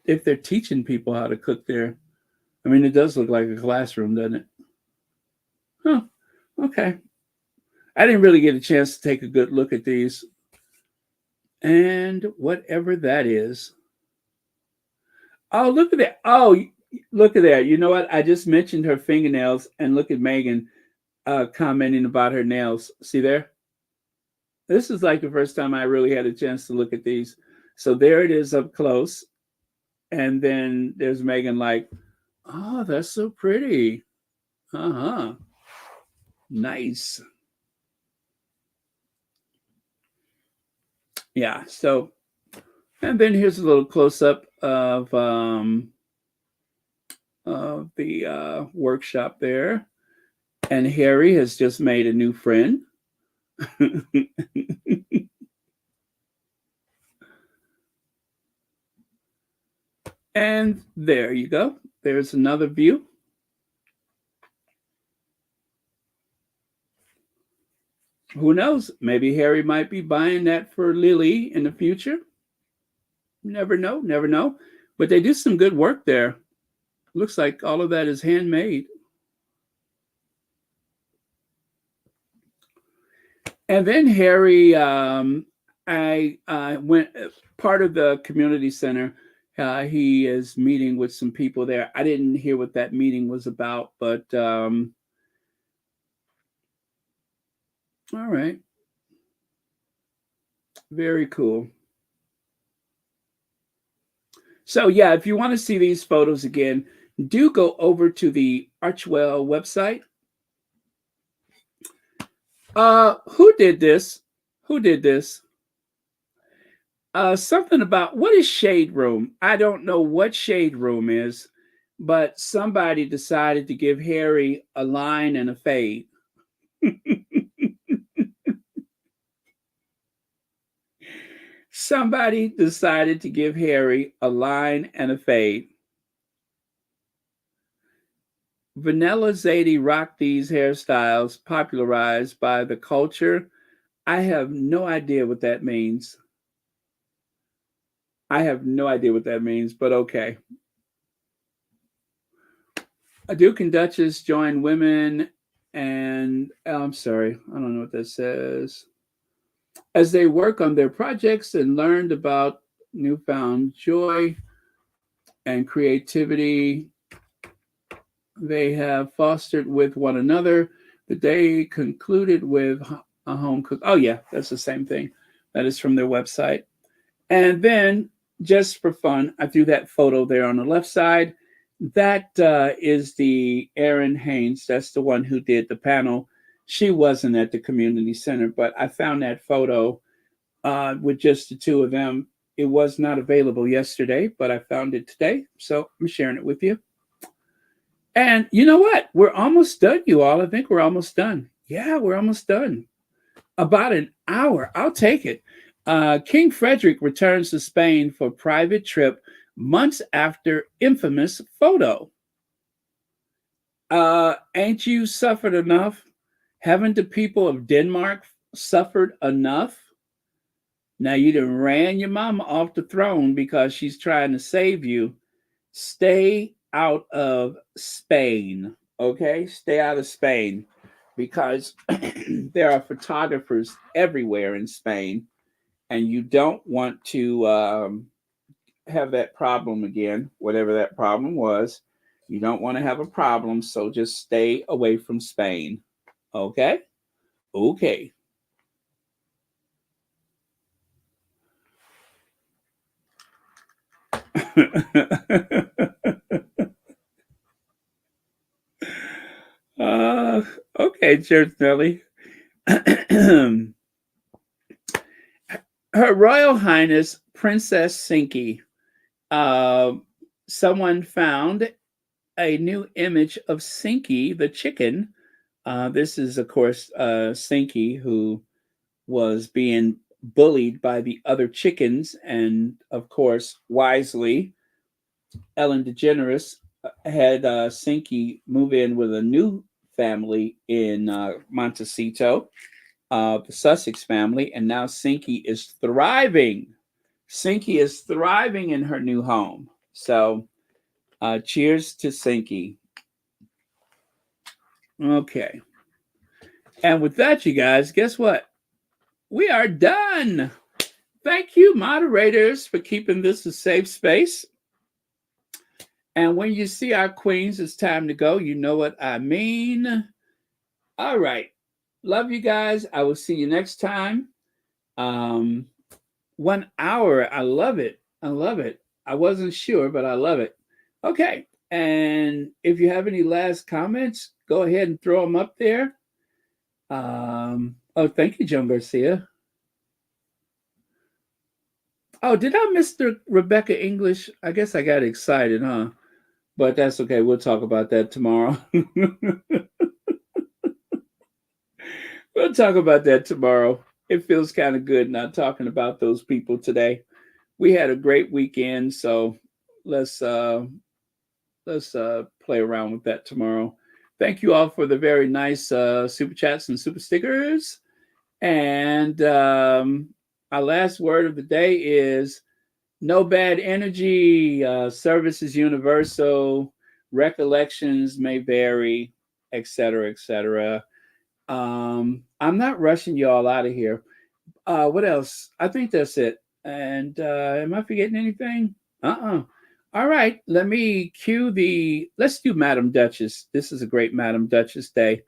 if they're teaching people how to cook there. I mean, it does look like a classroom, doesn't it? Huh. Okay. I didn't really get a chance to take a good look at these. And whatever that is. Oh, look at that. Oh, look at that. You know what? I just mentioned her fingernails, and look at Meghan commenting about her nails. See there? This is like the first time I really had a chance to look at these. So there it is up close. And then there's Meghan like, oh, that's so pretty. Uh-huh. Nice. Yeah. So, and then here's a little close up of the workshop there. And Harry has just made a new friend. And there you go. There's another view. Who knows? Maybe Harry might be buying that for Lily in the future. Never know. Never know. But they do some good work there. Looks like all of that is handmade. And then Harry, I went part of the community center. He is meeting with some people there. I didn't hear what that meeting was about, but all right. Very cool. So yeah, if you want to see these photos again, do go over to the Archewell website. Who did this? Who did this? Something about what is shade room? I don't know what shade room is, but somebody decided to give Harry a line and a fade. Somebody decided to give Harry a line and a fade. Vanilla Zadie rocked these hairstyles popularized by the culture. I have no idea what that means. I have no idea what that means, but okay. A Duke and Duchess join women and I'm sorry, I don't know what that says. As they work on their projects and learned about newfound joy and creativity they have fostered with one another. The day concluded with a home cook. Oh, yeah, that's the same thing. That is from their website. And then, just for fun, I threw that photo there on the left side. That is the Erin Haynes. That's the one who did the panel. She wasn't at the community center, but I found that photo with just the two of them. It was not available yesterday, but I found it today. So I'm sharing it with you. And you know what? We're almost done, you all. I think we're almost done. Yeah, we're almost done. About an hour. I'll take it. King Frederick returns to Spain for private trip months after infamous photo. Ain't you suffered enough? Haven't the people of Denmark suffered enough? Now you done ran your mama off the throne because she's trying to save you. Stay out of Spain, okay? Stay out of Spain because there are photographers everywhere in Spain, and you don't want to have that problem again, whatever that problem was. You don't want to have a problem, so just stay away from Spain, okay? Okay. Okay, Church Nelly. Her Royal Highness Princess Sinky. Someone found a new image of Sinky the chicken. This is, of course, Sinky, who was being bullied by the other chickens. And, of course, wisely, Ellen DeGeneres had Sinky move in with a new family in Montecito, the Sussex family, and now Sinky is thriving. Sinky is thriving in her new home. So, cheers to Sinky. Okay. And with that, you guys, guess what? We are done. Thank you, moderators, for keeping this a safe space. And when you see our queens, it's time to go. You know what I mean. All right. Love you guys. I will see you next time. 1 hour. I love it. I love it. I wasn't sure, but I love it. Okay. And if you have any last comments, go ahead and throw them up there. Oh, thank you, Joan Garcia. Oh, did I miss the Rebecca English? I guess I got excited, huh? But that's okay. We'll talk about that tomorrow. We'll talk about that tomorrow. It feels kind of good not talking about those people today. We had a great weekend, so let's uh let's play around with that tomorrow. Thank you all for the very nice super chats and super stickers. And our last word of the day is no bad energy. Service is universal. Recollections may vary, etc., etc. I'm not rushing y'all out of here. What else? I think that's it. And am I forgetting anything? All right, let me cue the. Let's do Madam Duchess. This is a great Madam Duchess day.